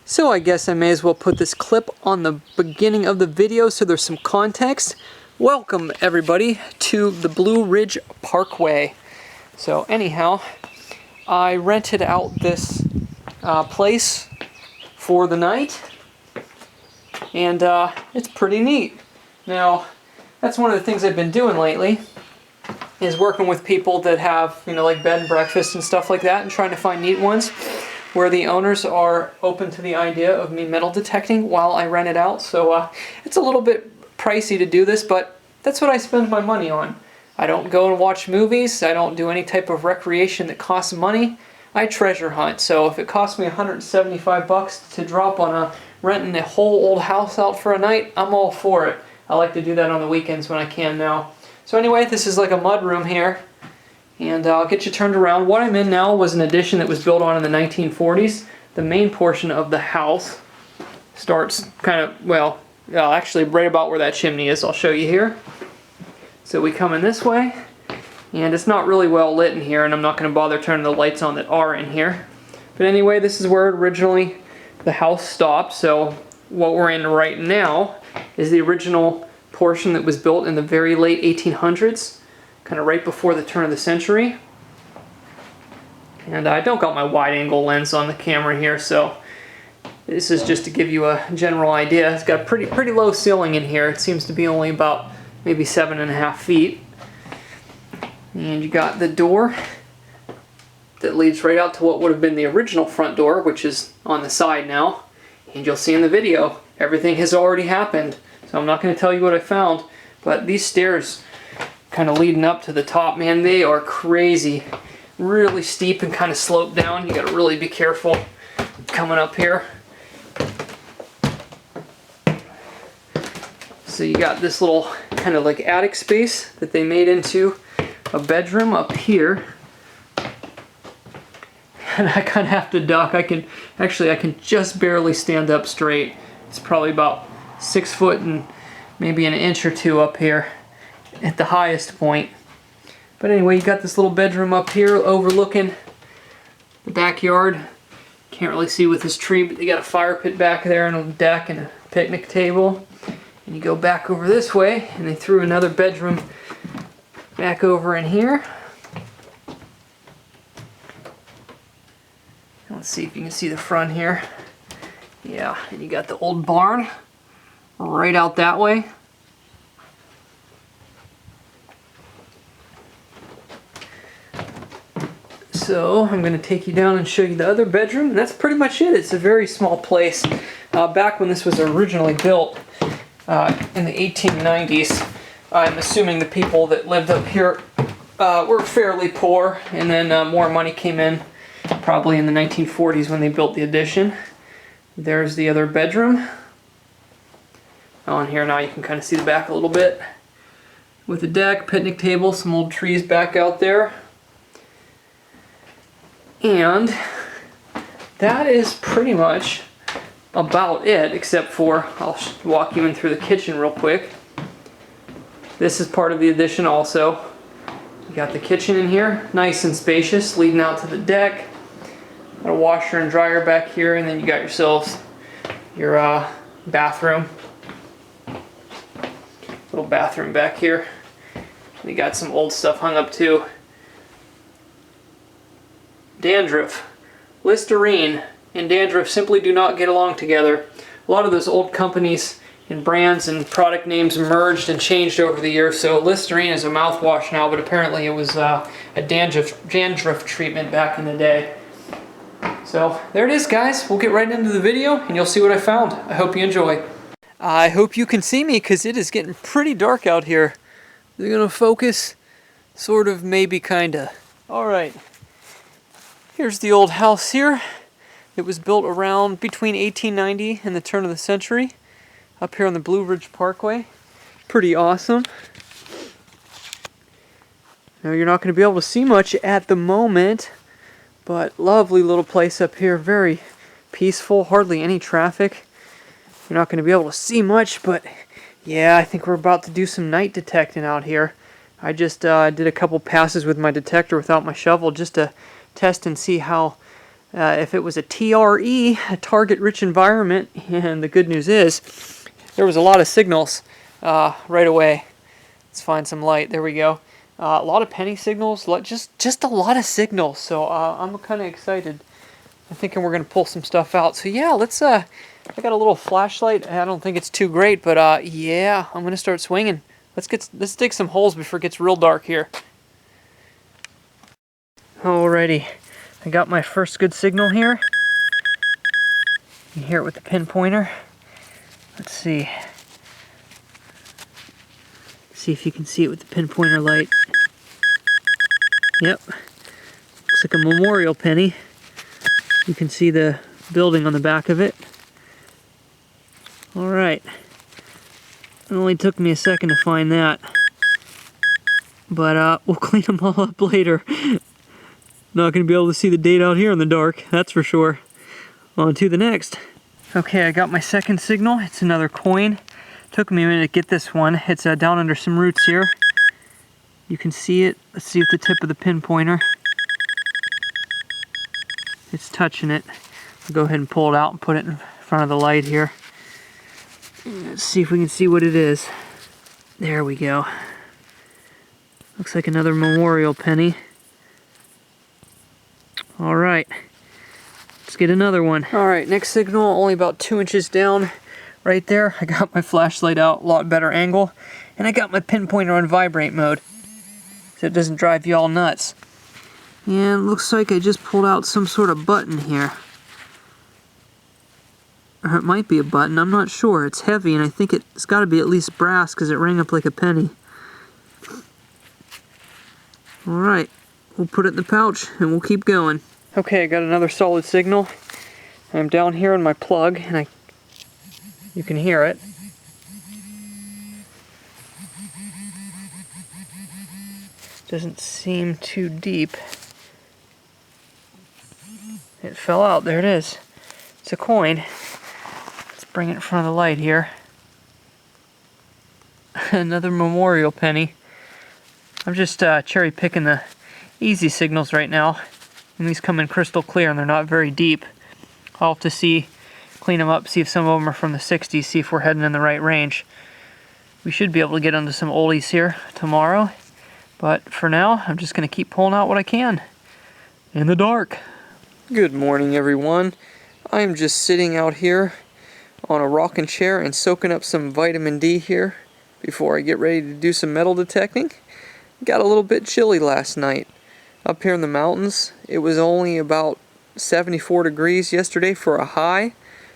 So I guess I may as well put this clip on the beginning of the video so there's some context. Welcome everybody to the Blue Ridge Parkway. So anyhow, I rented out this place for the night, and it's pretty neat. Now, that's one of the things I've been doing lately, is working with people that have, like bed and breakfast and stuff like that, and trying to find neat ones where the owners are open to the idea of me metal detecting while I rent it out. So it's a little bit pricey to do this, but that's what I spend my money on. I don't go and watch movies. I don't do any type of recreation that costs money. I treasure hunt. So if it costs me $175 to drop on renting a whole old house out for a night, I'm all for it. I like to do that on the weekends when I can now. So anyway, this is like a mud room here, and I'll get you turned around. What I'm in now was an addition that was built on in the 1940s. The main portion of the house starts kind of, well, actually right about where that chimney is. I'll show you here. So we come in this way, and it's not really well lit in here, and I'm not going to bother turning the lights on that are in here. But anyway, this is where originally the house stopped. So what we're in right now is the original portion that was built in the very late 1800s, kind of right before the turn of the century. And I don't got my wide angle lens on the camera here, so this is just to give you a general idea. It's got a pretty low ceiling in here. It seems to be only about maybe 7.5 feet. And you got the door that leads right out to what would have been the original front door, which is on the side now. And you'll see in the video, everything has already happened. So I'm not going to tell you what I found, but these stairs kind of leading up to the top, man, they are crazy. Really steep and kind of slope down. You got to really be careful coming up here. So you got this little kind of like attic space that they made into a bedroom up here. And I kind of have to duck. I can just barely stand up straight. It's probably about 6 foot and maybe an inch or two up here at the highest point. But anyway, you got this little bedroom up here overlooking the backyard. Can't really see with this tree, but they got a fire pit back there and a deck and a picnic table. And you go back over this way, and they threw another bedroom back over in here. Let's see if you can see the front here. Yeah, and you got the old barn right out that way. So I'm going to take you down and show you the other bedroom, and that's pretty much it. It's a very small place. Back when this was originally built in the 1890s, I'm assuming the people that lived up here were fairly poor, and then more money came in probably in the 1940s when they built the addition. There's the other bedroom. On here now you can kind of see the back a little bit. With a deck, picnic table, some old trees back out there. And that is pretty much about it, except for, I'll walk you in through the kitchen real quick. This is part of the addition also. You got the kitchen in here, nice and spacious, leading out to the deck. Got a washer and dryer back here, and then you got yourselves your bathroom. Little bathroom back here. You got some old stuff hung up too. Dandruff, Listerine, and dandruff simply do not get along together. A lot of those old companies and brands and product names merged and changed over the years. So Listerine is a mouthwash now, but apparently it was a dandruff treatment back in the day. So there it is, guys. We'll get right into the video and you'll see what I found. I hope you enjoy. I hope you can see me because it is getting pretty dark out here. They're going to focus? Sort of, maybe, kinda. Alright. Here's the old house here. It was built around between 1890 and the turn of the century. Up here on the Blue Ridge Parkway. Pretty awesome. Now you're not going to be able to see much at the moment. But lovely little place up here. Very peaceful. Hardly any traffic. You're not going to be able to see much, but yeah, I think we're about to do some night detecting out here. I just did a couple passes with my detector without my shovel just to test and see how if it was a TRE, a target-rich environment, and the good news is there was a lot of signals right away. Let's find some light. There we go. A lot of penny signals, just a lot of signals. So I'm kind of excited. I'm thinking we're gonna pull some stuff out. So yeah, let's. I got a little flashlight. I don't think it's too great, but yeah, I'm gonna start swinging. Let's dig some holes before it gets real dark here. Alrighty, I got my first good signal here. You can hear it with the pinpointer. Let's see. See if you can see it with the pinpointer light. Yep, looks like a memorial penny. You can see the building on the back of it. Alright, it only took me a second to find that. But we'll clean them all up later. Not going to be able to see the date out here in the dark, that's for sure. On to the next. Okay, I got my second signal. It's another coin. Took me a minute to get this one. It's down under some roots here. You can see it. Let's see with the tip of the pinpointer. It's touching it. I'll go ahead and pull it out and put it in front of the light here. Let's see if we can see what it is. There we go. Looks like another memorial penny. Alright, let's get another one. Alright, next signal, only about 2 inches down. Right there, I got my flashlight out, a lot better angle. And I got my pinpointer on vibrate mode, so it doesn't drive you all nuts. And looks like I just pulled out some sort of button here. Or it might be a button, I'm not sure. It's heavy and I think it's got to be at least brass because it rang up like a penny. Alright, we'll put it in the pouch and we'll keep going. Okay, I got another solid signal. I'm down here in my plug and you can hear it. Doesn't seem too deep. It fell out, there it is. It's a coin. Let's bring it in front of the light here. Another memorial penny. I'm just cherry picking the easy signals right now. And these come in crystal clear and they're not very deep. I'll have to clean them up, see if some of them are from the 60s, see if we're heading in the right range. We should be able to get onto some oldies here tomorrow. But for now, I'm just going to keep pulling out what I can in the dark. Good morning, everyone. I'm just sitting out here on a rocking chair and soaking up some vitamin D here before I get ready to do some metal detecting. Got a little bit chilly last night. Up here in the mountains, it was only about 74 degrees yesterday for a high.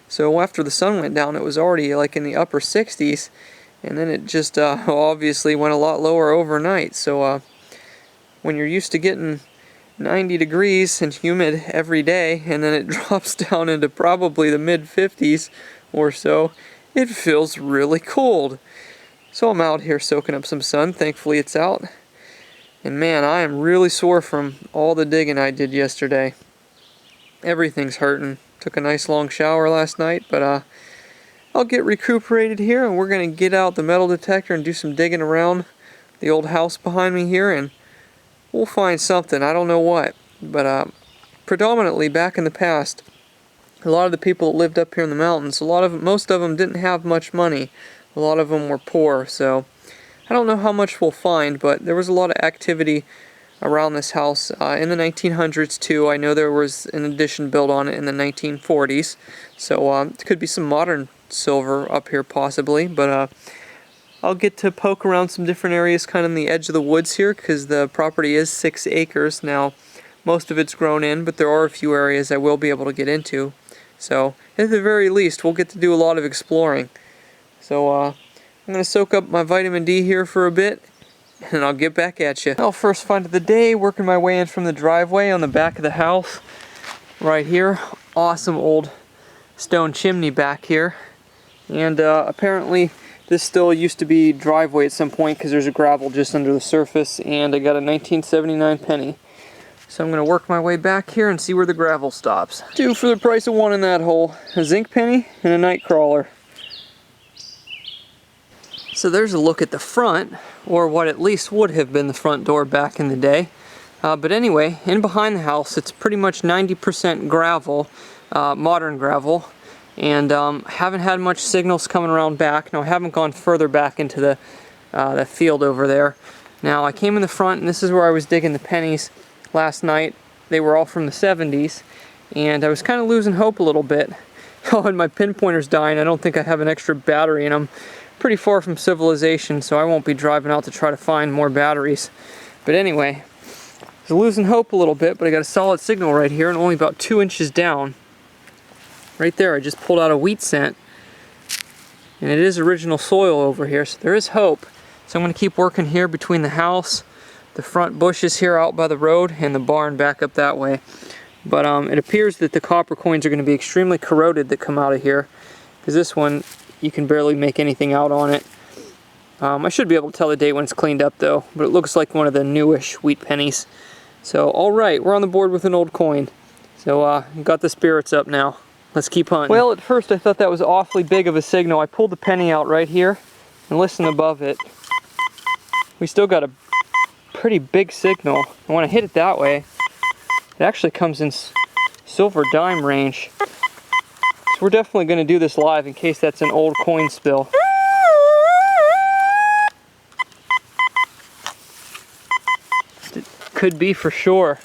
So after the sun went down, it was already like in the upper 60s. And then it just obviously went a lot lower overnight. So when you're used to getting 90 degrees and humid every day, and then it drops down into probably the mid-50s or so, it feels really cold. So I'm out here soaking up some sun. Thankfully it's out. And man, I am really sore from all the digging I did yesterday. Everything's hurting. Took a nice long shower last night, but I'll get recuperated here and we're going to get out the metal detector and do some digging around the old house behind me here and we'll find something. I don't know what, but predominantly back in the past, a lot of the people that lived up here in the mountains, most of them didn't have much money. A lot of them were poor, so I don't know how much we'll find, but there was a lot of activity around this house in the 1900s too. I know there was an addition built on it in the 1940s, so it could be some modern silver up here possibly, but I'll get to poke around some different areas kind of in the edge of the woods here because the property is 6 acres. Now, most of it's grown in, but there are a few areas I will be able to get into. So, at the very least, we'll get to do a lot of exploring. So, I'm going to soak up my vitamin D here for a bit, and I'll get back at you. Well, first find of the day, working my way in from the driveway on the back of the house. Right here, awesome old stone chimney back here. And apparently this still used to be driveway at some point because there's a gravel just under the surface, and I got a 1979 penny. So I'm going to work my way back here and see where the gravel stops. 2 for the price of 1 in that hole. A zinc penny and a night crawler. So there's a look at the front, or what at least would have been the front door back in the day. But anyway, in behind the house, it's pretty much 90% gravel, modern gravel, and haven't had much signals coming around back. Now, I haven't gone further back into the field over there. Now, I came in the front, and this is where I was digging the pennies last night. They were all from the 70s, and I was kind of losing hope a little bit. Oh, and my pinpointer's dying. I don't think I have an extra battery, and I'm pretty far from civilization, so I won't be driving out to try to find more batteries. But anyway, I was losing hope a little bit, but I got a solid signal right here, and only about 2 inches down. Right there, I just pulled out a wheat scent, and it is original soil over here, so there is hope. So I'm going to keep working here between the house, the front bushes here out by the road, and the barn back up that way. But it appears that the copper coins are going to be extremely corroded that come out of here, because this one, you can barely make anything out on it. I should be able to tell the date when it's cleaned up though, but it looks like one of the newish wheat pennies. So alright, we're on the board with an old coin. So got the spirits up now. Let's keep hunting. Well, at first I thought that was awfully big of a signal. I pulled the penny out right here and listened above it. We still got a pretty big signal. And when I hit it that way, it actually comes in silver dime range. So we're definitely going to do this live in case that's an old coin spill. It could be for sure.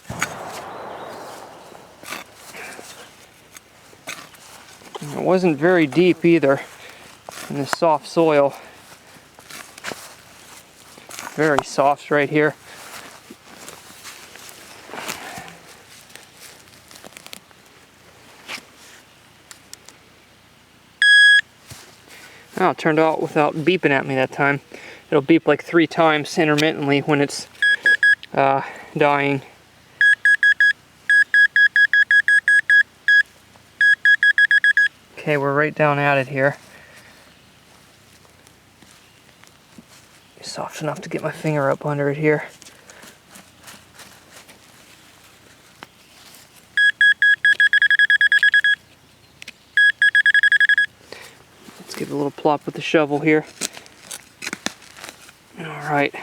It wasn't very deep either in the soft soil. Very soft right here. Oh, it turned out without beeping at me that time. It'll beep like 3 times intermittently when it's dying. Okay, we're right down at it here. It's soft enough to get my finger up under it here. Let's give it a little plop with the shovel here. Alright.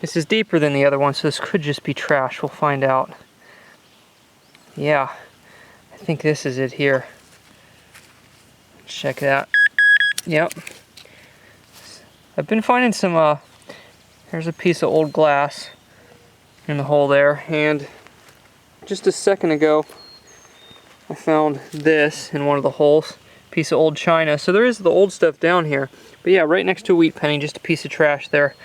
This is deeper than the other one, so this could just be trash. We'll find out. Yeah, I think this is it here. Check that. Yep. I've been finding some, there's a piece of old glass in the hole there, and just a second ago I found this in one of the holes, piece of old china. So there is the old stuff down here, but yeah, right next to a wheat penny, just a piece of trash there.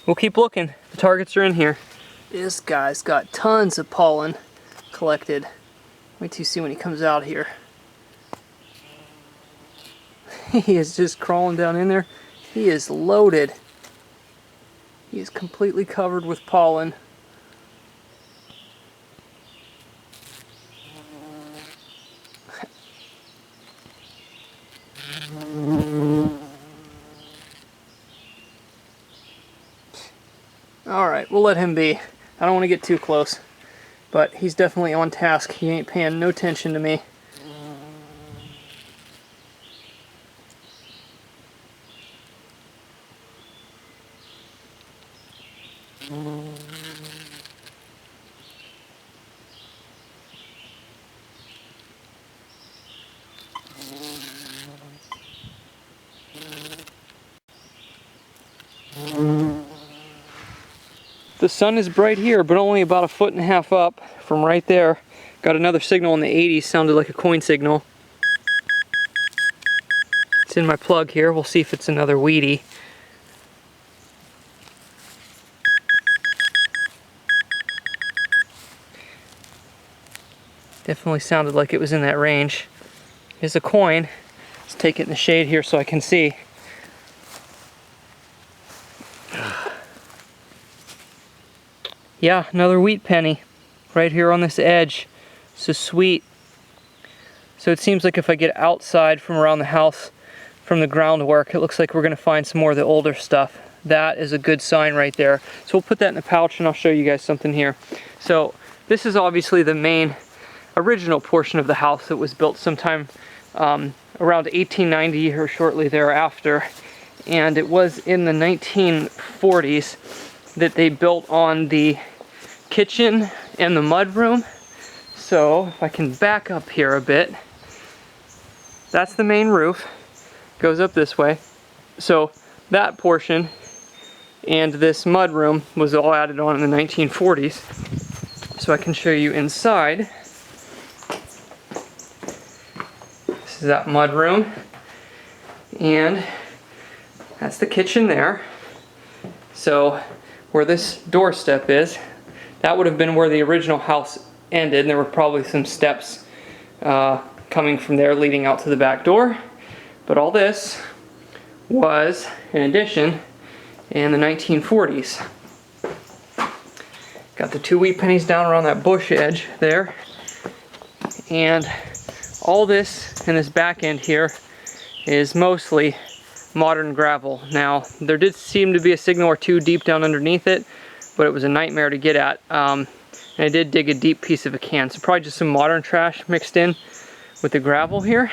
We'll keep looking. The targets are in here. This guy's got tons of pollen collected. Wait till you see when he comes out here. He is just crawling down in there. He is loaded. He is completely covered with pollen. Alright, we'll let him be. I don't want to get too close. But he's definitely on task. He ain't paying no attention to me. The sun is bright here, but only about 1.5 feet up from right there. Got another signal in the 80s, sounded like a coin signal. It's in my plug here. We'll see if it's another weedy. Definitely sounded like it was in that range. Here's a coin. Let's take it in the shade here so I can see. Yeah, another wheat penny right here on this edge. So sweet. So it seems like if I get outside from around the house, from the groundwork, it looks like we're going to find some more of the older stuff. That is a good sign right there. So we'll put that in the pouch and I'll show you guys something here. So this is obviously the main original portion of the house that was built sometime around 1890 or shortly thereafter. And it was in the 1940s that they built on the kitchen and the mudroom. So if I can back up here a bit, that's the main roof. Goes up this way. So that portion and this mudroom was all added on in the 1940s. So I can show you inside. This is that mudroom. And that's the kitchen there. So where this doorstep is, that would have been where the original house ended, and there were probably some steps coming from there leading out to the back door. But all this was an addition in the 1940s. Got the 2 wheat pennies down around that bush edge there. And all this in this back end here is mostly modern gravel. Now, there did seem to be a signal or two deep down underneath it, but it was a nightmare to get at. And I did dig a deep piece of a can, so probably just some modern trash mixed in with the gravel here.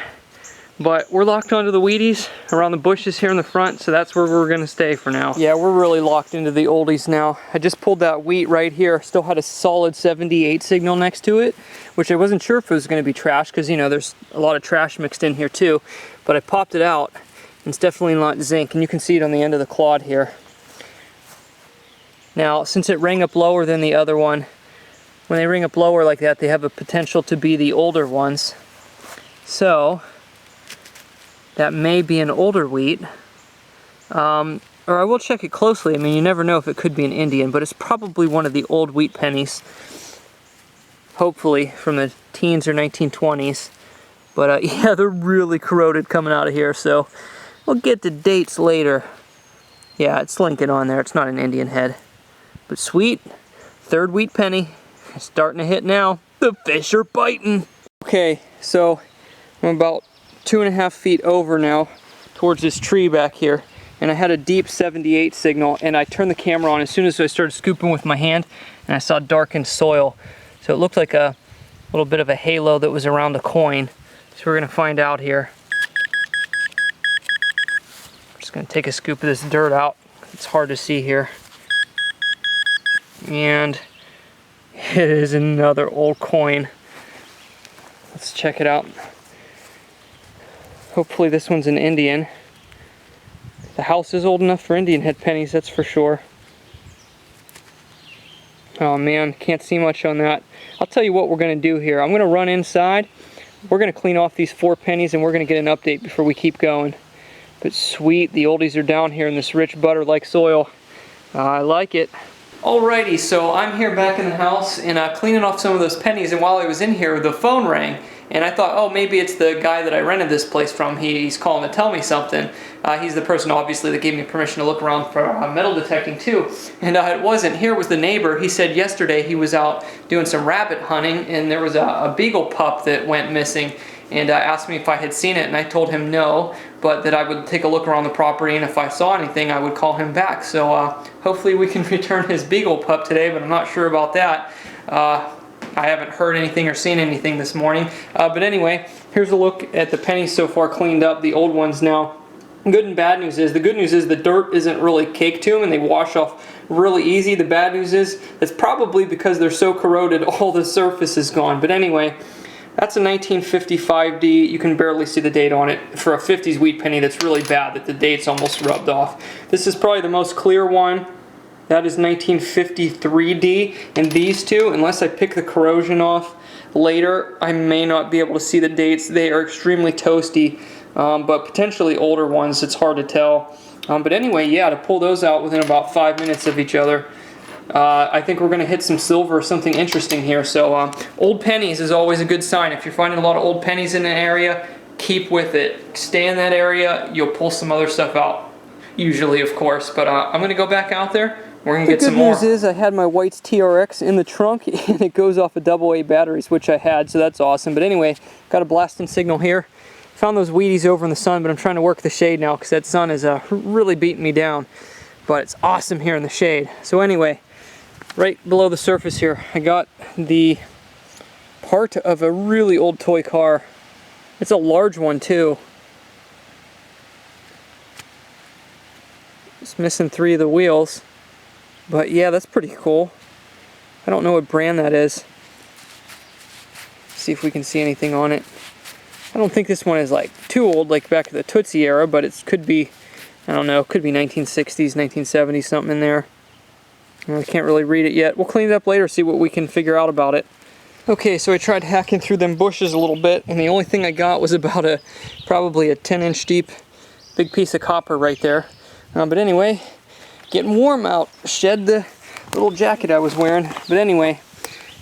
But we're locked onto the Wheaties around the bushes here in the front, so that's where we're gonna stay for now. Yeah, we're really locked into the oldies now. I just pulled that wheat right here, still had a solid 78 signal next to it, which I wasn't sure if it was gonna be trash, because you know, there's a lot of trash mixed in here too. But I popped it out, and it's definitely not zinc, and you can see it on the end of the clod here. Now, since it rang up lower than the other one, when they ring up lower like that, they have a potential to be the older ones. So, that may be an older wheat. Or I will check it closely. I mean, you never know if it could be an Indian, but it's probably one of the old wheat pennies. Hopefully from the teens or 1920s. But yeah, they're really corroded coming out of here, so we'll get the dates later. Yeah, it's Lincoln on there. It's not an Indian head. But sweet, 3rd wheat penny. It's starting to hit now. The fish are biting. Okay, so I'm about 2.5 feet over now towards this tree back here, and I had a deep 78 signal, and I turned the camera on as soon as I started scooping with my hand, and I saw darkened soil. So it looked like a little bit of a halo that was around a coin. So we're gonna find out here. I'm just gonna take a scoop of this dirt out. It's hard to see here. And it is another old coin. Let's check it out. Hopefully this one's an Indian. The house is old enough for Indian head pennies, that's for sure. Oh man, can't see much on that. I'll tell you what we're gonna do here. I'm gonna run inside. We're gonna clean off these 4 pennies, and we're gonna get an update before we keep going. But sweet, the oldies are down here in this rich butter-like soil. I like it. Alrighty, so I'm here back in the house and cleaning off some of those pennies, and while I was in here, the phone rang. And I thought, oh, maybe it's the guy that I rented this place from. He's calling to tell me something. He's the person, obviously, that gave me permission to look around for metal detecting, too. And it wasn't. Here was the neighbor. He said yesterday he was out doing some rabbit hunting, and there was a beagle pup that went missing. And asked me if I had seen it, and I told him no, but that I would take a look around the property, and if I saw anything, I would call him back. So hopefully we can return his beagle pup today, but I'm not sure about that. I haven't heard anything or seen anything this morning. But anyway, here's a look at the pennies so far cleaned up, the old ones now. Good and bad news is, the good news is the dirt isn't really caked to them and they wash off really easy. The bad news is, it's probably because they're so corroded all the surface is gone. But anyway, that's a 1955D. You can barely see the date on it. For a 50s wheat penny, that's really bad that the date's almost rubbed off. This is probably the most clear one. That is 1953D, and these two, unless I pick the corrosion off later, I may not be able to see the dates. They are extremely toasty, but potentially older ones, it's hard to tell. But anyway, yeah, to pull those out within about 5 minutes of each other, I think we're going to hit some silver or something interesting here. So old pennies is always a good sign. If you're finding a lot of old pennies in an area, keep with it. Stay in that area, you'll pull some other stuff out. Usually, of course, but I'm going to go back out there. We're going to get some more. The good news is I had my White's TRX in the trunk, and it goes off of AA batteries, which I had, so that's awesome. But anyway, got a blasting signal here. Found those Wheaties over in the sun, but I'm trying to work the shade now because that sun is really beating me down. But it's awesome here in the shade. So anyway, right below the surface here, I got the part of a really old toy car. It's a large one too. It's missing 3 of the wheels. But yeah, that's pretty cool. I don't know what brand that is. See if we can see anything on it. I don't think this one is like too old, like back to the Tootsie era, but it could be, I don't know, it could be 1960s, 1970s, something in there. I can't really read it yet. We'll clean it up later, see what we can figure out about it. Okay, so I tried hacking through them bushes a little bit, and the only thing I got was about probably a 10-inch deep big piece of copper right there. But anyway, getting warm out. Shed the little jacket I was wearing. But anyway,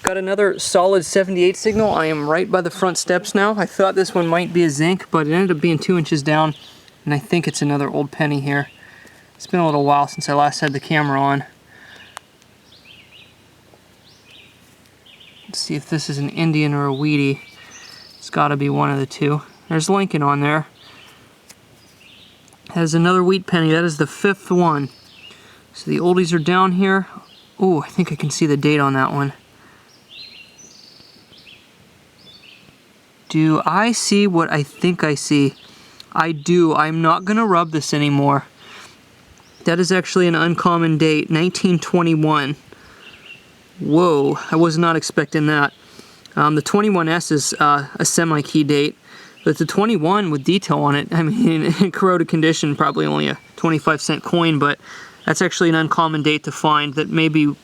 got another solid 78 signal. I am right by the front steps now. I thought this one might be a zinc, but it ended up being 2 inches down, and I think it's another old penny here. It's been a little while since I last had the camera on. Let's see if this is an Indian or a Wheatie. It's got to be one of the two. There's Lincoln on there. Has another wheat penny. That is the 5th one. So the oldies are down here. Oh, I think I can see the date on that one. Do I see what I think I see? I do. I'm not going to rub this anymore. That is actually an uncommon date, 1921. Whoa, I was not expecting that. The 21S is a semi-key date, but the 21 with detail on it, I mean, in corroded condition, probably only a 25-cent coin, but that's actually an uncommon date to find. That may be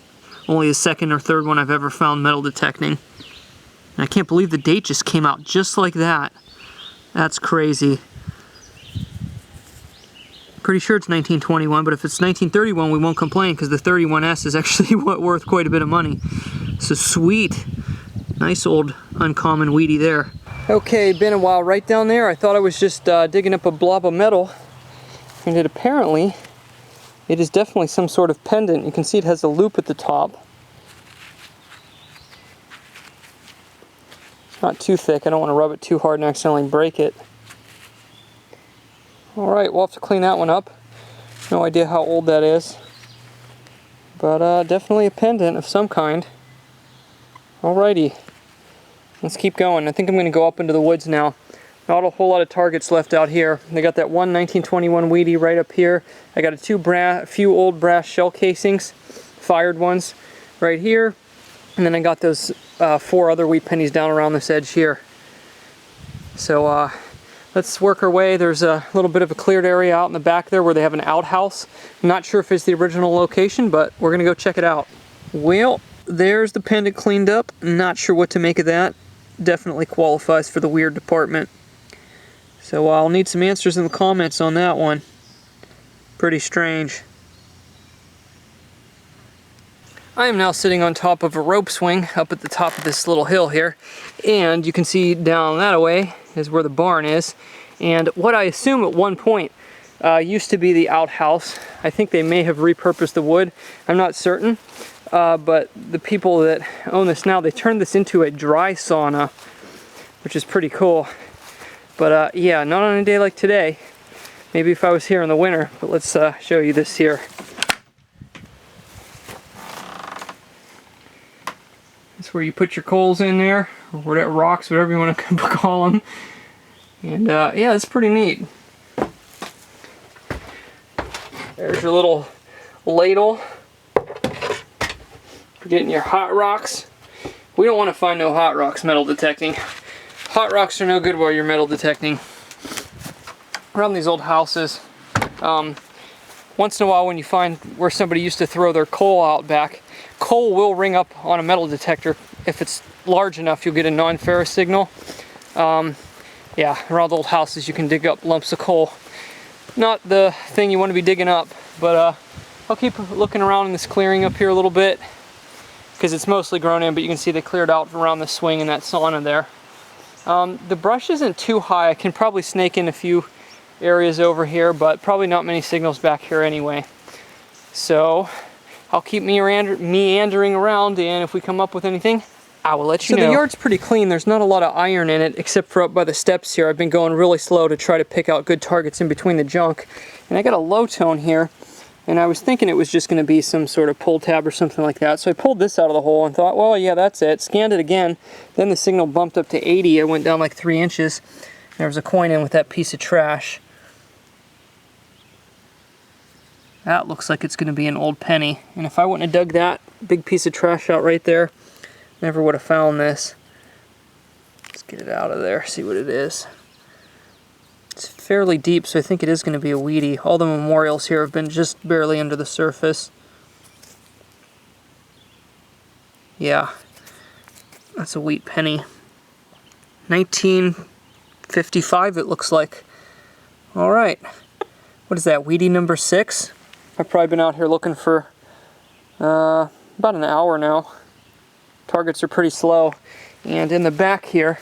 only the 2nd or 3rd one I've ever found metal detecting. And I can't believe the date just came out just like that. That's crazy. Pretty sure it's 1921, but if it's 1931, we won't complain because the 31S is actually worth quite a bit of money. So sweet. Nice old uncommon Wheatie there. Okay, been a while. Right down there, I thought I was just digging up a blob of metal, and it is definitely some sort of pendant. You can see it has a loop at the top. It's not too thick. I don't want to rub it too hard and accidentally break it. Alright, we'll have to clean that one up. No idea how old that is. But definitely a pendant of some kind. Alrighty. Let's keep going. I think I'm going to go up into the woods now. Not a whole lot of targets left out here. They got that one 1921 Wheatie right up here. I got a few old brass shell casings, fired ones, right here. And then I got those 4 other wheat pennies down around this edge here. So, let's work our way. There's a little bit of a cleared area out in the back there where they have an outhouse. I'm not sure if it's the original location, but we're going to go check it out. Well, there's the pendant cleaned up. Not sure what to make of that. Definitely qualifies for the weird department. So I'll need some answers in the comments on that one. Pretty strange. I am now sitting on top of a rope swing up at the top of this little hill here, and you can see down that way is where the barn is, and what I assume at one point used to be the outhouse. I think they may have repurposed the wood. I'm not certain, but the people that own this now, they turned this into a dry sauna, which is pretty cool. But yeah, not on a day like today. Maybe if I was here in the winter, but let's show you this here. That's where you put your coals in there, or whatever, rocks, whatever you want to call them. And yeah, it's pretty neat. There's your little ladle for getting your hot rocks. We don't want to find no hot rocks metal detecting. Hot rocks are no good while you're metal detecting. Around these old houses, once in a while when you find where somebody used to throw their coal out back, coal will ring up on a metal detector. If it's large enough, you'll get a non-ferrous signal. Yeah, around old houses you can dig up lumps of coal. Not the thing you want to be digging up, but I'll keep looking around in this clearing up here a little bit because it's mostly grown in, but you can see they cleared out around the swing in that sauna there. The brush isn't too high. I can probably snake in a few areas over here, but probably not many signals back here anyway. So I'll keep meandering around, and if we come up with anything, I will let you know. So the yard's pretty clean. There's not a lot of iron in it, except for up by the steps here. I've been going really slow to try to pick out good targets in between the junk. And I got a low tone here, and I was thinking it was just going to be some sort of pull tab or something like that. So I pulled this out of the hole and thought, well, yeah, that's it. Scanned it again. Then the signal bumped up to 80. I went down like 3 inches. There was a coin in with that piece of trash. That looks like it's going to be an old penny. And if I wouldn't have dug that big piece of trash out right there, never would have found this. Let's get it out of there, see what it is. It's fairly deep, so I think it is going to be a weedy. All the memorials here have been just barely under the surface. Yeah, that's a wheat penny. 1955 it looks like. Alright, what is that, weedy number 6? I've probably been out here looking for about an hour now. Targets are pretty slow. And in the back here,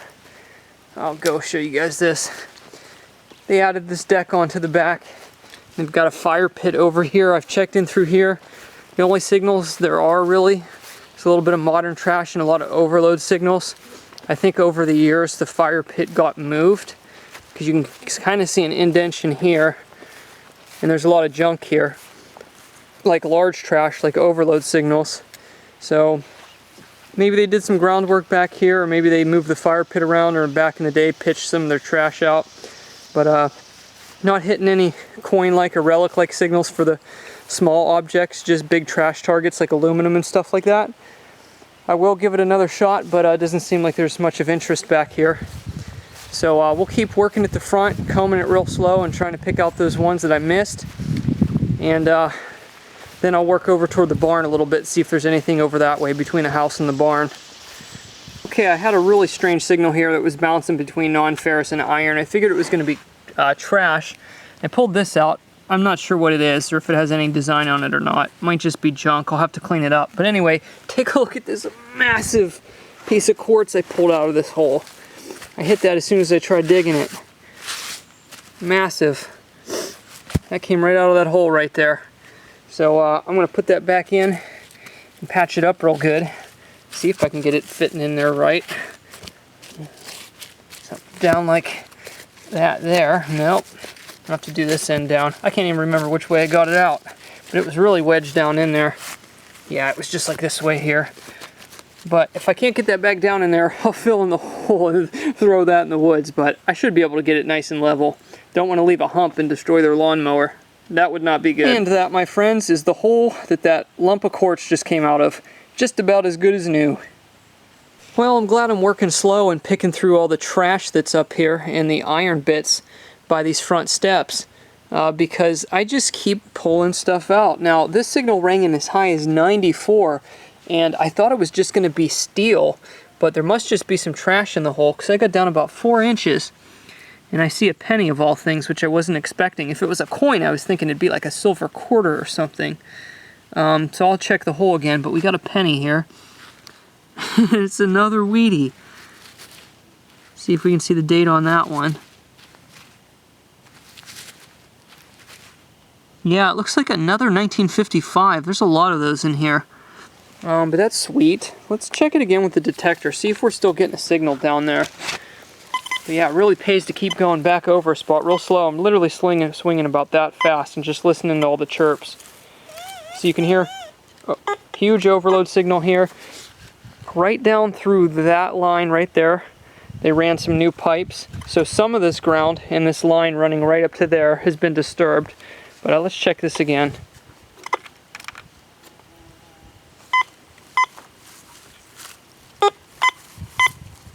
I'll go show you guys this. They added this deck onto the back. They've got a fire pit over here. I've checked in through here. The only signals there are really is a little bit of modern trash and a lot of overload signals. I think over the years the fire pit got moved because you can kind of see an indentation here, and there's a lot of junk here, like large trash, like overload signals. So maybe they did some groundwork back here, or maybe they moved the fire pit around, or back in the day pitched some of their trash out. But not hitting any coin-like or relic-like signals for the small objects, just big trash targets like aluminum and stuff like that. I will give it another shot, but it doesn't seem like there's much of interest back here. So we'll keep working at the front, combing it real slow and trying to pick out those ones that I missed. And then I'll work over toward the barn a little bit, see if there's anything over that way between the house and the barn. Okay, I had a really strange signal here that was bouncing between non-ferrous and iron. I figured it was going to be trash. I pulled this out. I'm not sure what it is or if it has any design on it or not. It might just be junk. I'll have to clean it up. But anyway, take a look at this massive piece of quartz I pulled out of this hole. I hit that as soon as I tried digging it. Massive. That came right out of that hole right there. So I'm going to put that back in and patch it up real good. See if I can get it fitting in there right. So down like that there. Nope. I'll have to do this end down. I can't even remember which way I got it out. But it was really wedged down in there. Yeah, it was just like this way here. But if I can't get that back down in there, I'll fill in the hole and throw that in the woods. But I should be able to get it nice and level. Don't want to leave a hump and destroy their lawnmower. That would not be good. And that, my friends, is the hole that lump of quartz just came out of. Just about as good as new. Well, I'm glad I'm working slow and picking through all the trash that's up here and the iron bits by these front steps because I just keep pulling stuff out. Now, this signal rang in as high as 94, and I thought it was just going to be steel, but there must just be some trash in the hole because I got down about 4 inches. And I see a penny of all things, which I wasn't expecting. If it was a coin, I was thinking it'd be like a silver quarter or something. So I'll check the hole again, but we got a penny here. It's another weedy. See if we can see the date on that one. Yeah, it looks like another 1955. There's a lot of those in here. But that's sweet. Let's check it again with the detector, see if we're still getting a signal down there. But yeah, it really pays to keep going back over a spot real slow. I'm literally swinging about that fast and just listening to all the chirps. So you can hear a huge overload signal here. Right down through that line right there, they ran some new pipes. So some of this ground and this line running right up to there has been disturbed. But let's check this again.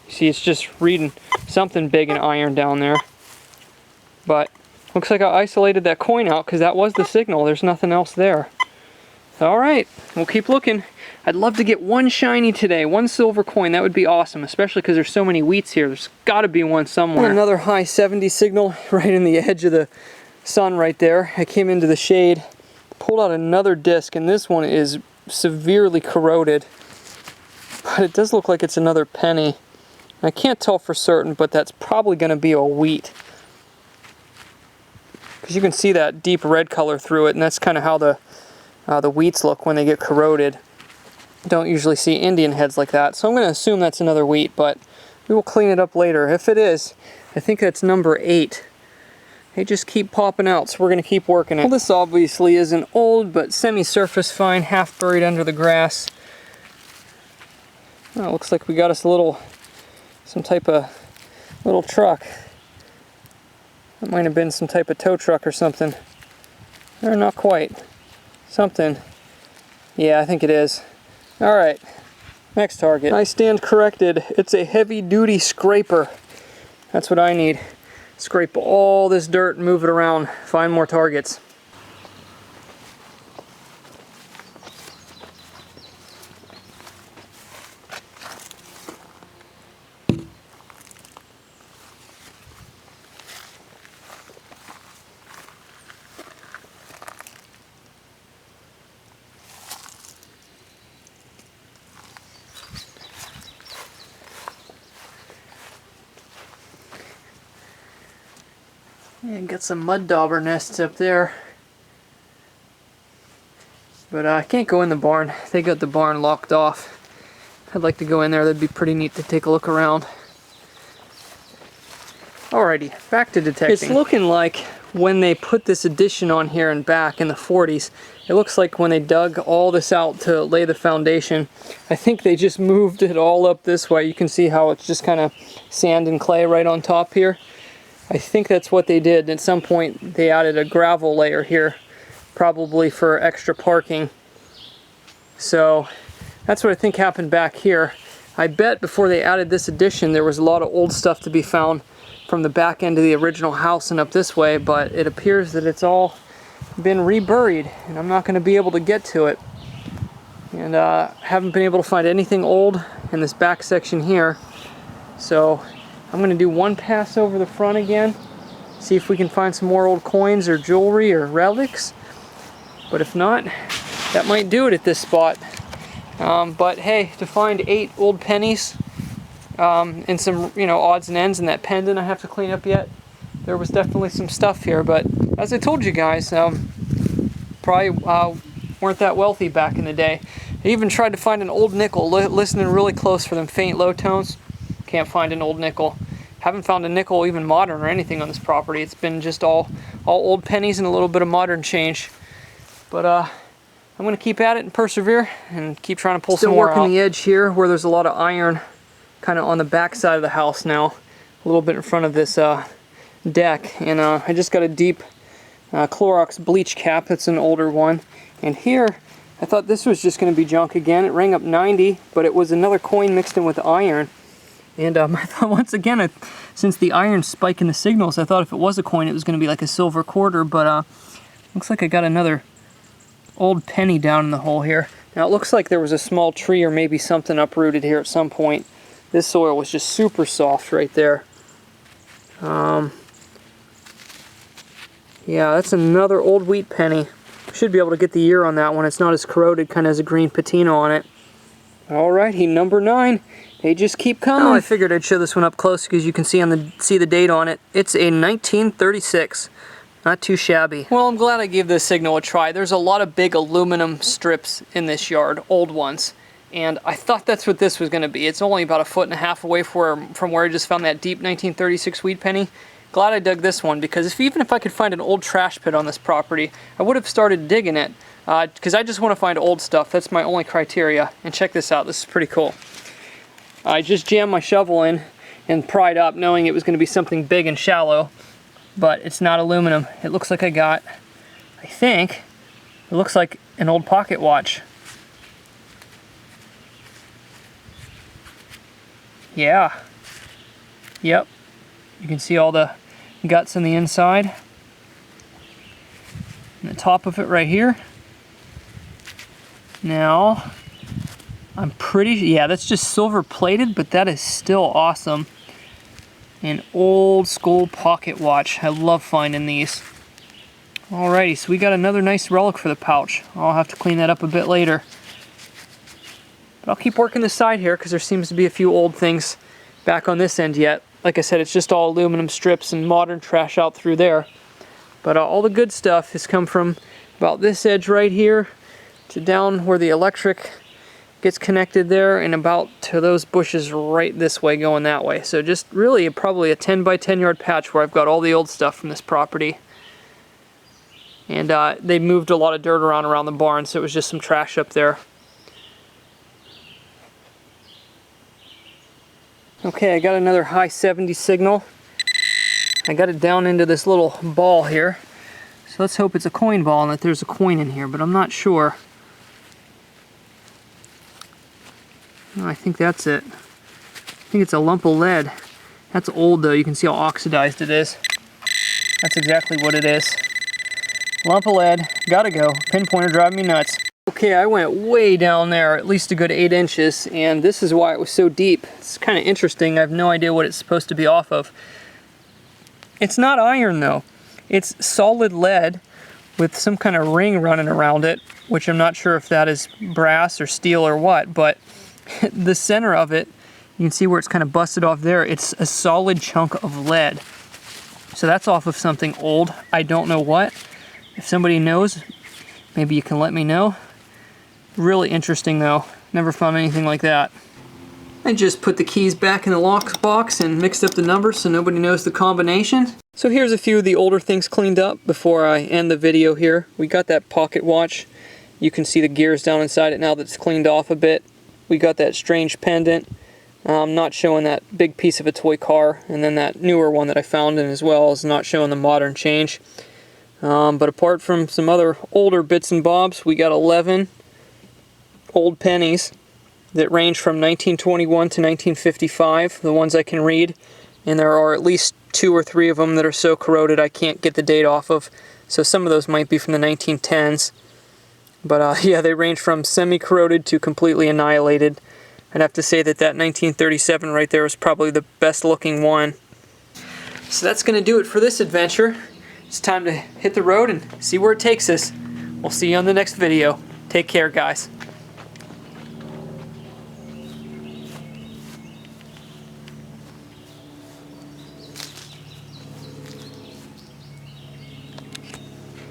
See, it's just reading something big and iron down there. But looks like I isolated that coin out because that was the signal. There's nothing else there. Alright, we'll keep looking. I'd love to get one shiny today, one silver coin. That would be awesome, especially because there's so many wheats here. There's got to be one somewhere. Another high 70 signal right in the edge of the sun right there. I came into the shade, pulled out another disc, and this one is severely corroded. But it does look like it's another penny. I can't tell for certain, but that's probably going to be a wheat. Because you can see that deep red color through it, and that's kind of how the wheats look when they get corroded. Don't usually see Indian heads like that, so I'm going to assume that's another wheat, but we will clean it up later. If it is, I think that's number 8. They just keep popping out, so we're going to keep working it. Well, this obviously isn't old, but semi-surface fine, half buried under the grass. Oh, looks like we got us some type of little truck. That might have been some type of tow truck or something. Or not quite. something. Yeah, I think it is. All right, next target. I stand corrected. It's a heavy-duty scraper. That's what I need. Scrape all this dirt and move it around. Find more targets. And got some mud dauber nests up there. But I can't go in the barn. They got the barn locked off. I'd like to go in there. That'd be pretty neat to take a look around. Alrighty, back to detecting. It's looking like when they put this addition on here and back in the 40s, it looks like when they dug all this out to lay the foundation, I think they just moved it all up this way. You can see how it's just kind of sand and clay right on top here. I think that's what they did. At some point they added a gravel layer here, probably for extra parking. So that's what I think happened back here. I bet before they added this addition there was a lot of old stuff to be found from the back end of the original house and up this way, but it appears that it's all been reburied and I'm not going to be able to get to it. And haven't been able to find anything old in this back section here. So I'm going to do one pass over the front again, see if we can find some more old coins or jewelry or relics. But if not, that might do it at this spot. But hey, to find 8 old pennies and some, odds and ends and that pendant I have to clean up yet, there was definitely some stuff here. But as I told you guys, probably weren't that wealthy back in the day. I even tried to find an old nickel, listening really close for them faint low tones. Can't find an old nickel. Haven't found a nickel even modern or anything on this property. It's been just all old pennies and a little bit of modern change. But I'm going to keep at it and persevere and keep trying to pull some more out. Still working the edge here where there's a lot of iron kind of on the back side of the house now. A little bit in front of this deck. And I just got a deep Clorox bleach cap. It's an older one. And here, I thought this was just going to be junk again. It rang up 90, but it was another coin mixed in with iron. And I thought once again, since the iron's spiking the signals, I thought if it was a coin, it was going to be like a silver quarter. But looks like I got another old penny down in the hole here. Now it looks like there was a small tree or maybe something uprooted here at some point. This soil was just super soft right there. Yeah, that's another old wheat penny. Should be able to get the year on that one. It's not as corroded, kind of has a green patina on it. Alrighty, number 9. They just keep coming. Oh, I figured I'd show this one up close because you can see the date on it. It's a 1936. Not too shabby. Well, I'm glad I gave this signal a try. There's a lot of big aluminum strips in this yard, old ones. And I thought that's what this was going to be. It's only about 1.5 feet away from where I just found that deep 1936 wheat penny. Glad I dug this one because even if I could find an old trash pit on this property, I would have started digging it. Because I just want to find old stuff. That's my only criteria. And check this out. This is pretty cool. I just jammed my shovel in and pried up knowing it was going to be something big and shallow. But it's not aluminum. It looks like I think, it looks like an old pocket watch. Yeah. Yep. You can see all the guts on the inside. And the top of it right here. Now, I'm yeah, that's just silver plated, but that is still awesome. An old school pocket watch. I love finding these. Alrighty, so we got another nice relic for the pouch. I'll have to clean that up a bit later. But I'll keep working the side here because there seems to be a few old things back on this end yet. Like I said, it's just all aluminum strips and modern trash out through there. But all the good stuff has come from about this edge right here to down where the electric gets connected there and about to those bushes right this way going that way. So just really probably a 10 by 10 yard patch where I've got all the old stuff from this property. And they moved a lot of dirt around the barn, so it was just some trash up there. Okay, I got another high 70 signal. I got it down into this little ball here. So let's hope it's a coin ball and that there's a coin in here, but I'm not sure. No, I think that's it. I think it's a lump of lead. That's old though, you can see how oxidized it is. That's exactly what it is. Lump of lead, gotta go. Pinpointer driving me nuts. Okay, I went way down there, at least a good 8 inches, and this is why it was so deep. It's kind of interesting, I have no idea what it's supposed to be off of. It's not iron though. It's solid lead with some kind of ring running around it, which I'm not sure if that is brass or steel or what, but the center of it, you can see where it's kind of busted off there, it's a solid chunk of lead. So that's off of something old, I don't know what. If somebody knows, maybe you can let me know. Really interesting though, never found anything like that. I just put the keys back in the lock box and mixed up the numbers so nobody knows the combination. So here's a few of the older things cleaned up before I end the video here. We got that pocket watch. You can see the gears down inside it now that it's cleaned off a bit. We got that strange pendant. I'm not showing that big piece of a toy car. And then that newer one that I found in as well is not showing the modern change. But apart from some other older bits and bobs, we got 11 old pennies that range from 1921 to 1955, the ones I can read, and there are at least 2 or 3 of them that are so corroded I can't get the date off of, so some of those might be from the 1910s. But yeah, they range from semi-corroded to completely annihilated. I'd have to say that that 1937 right there is probably the best looking one. So that's going to do it for this adventure. It's time to hit the road and see where it takes us. We'll see you on the next video. Take care, guys.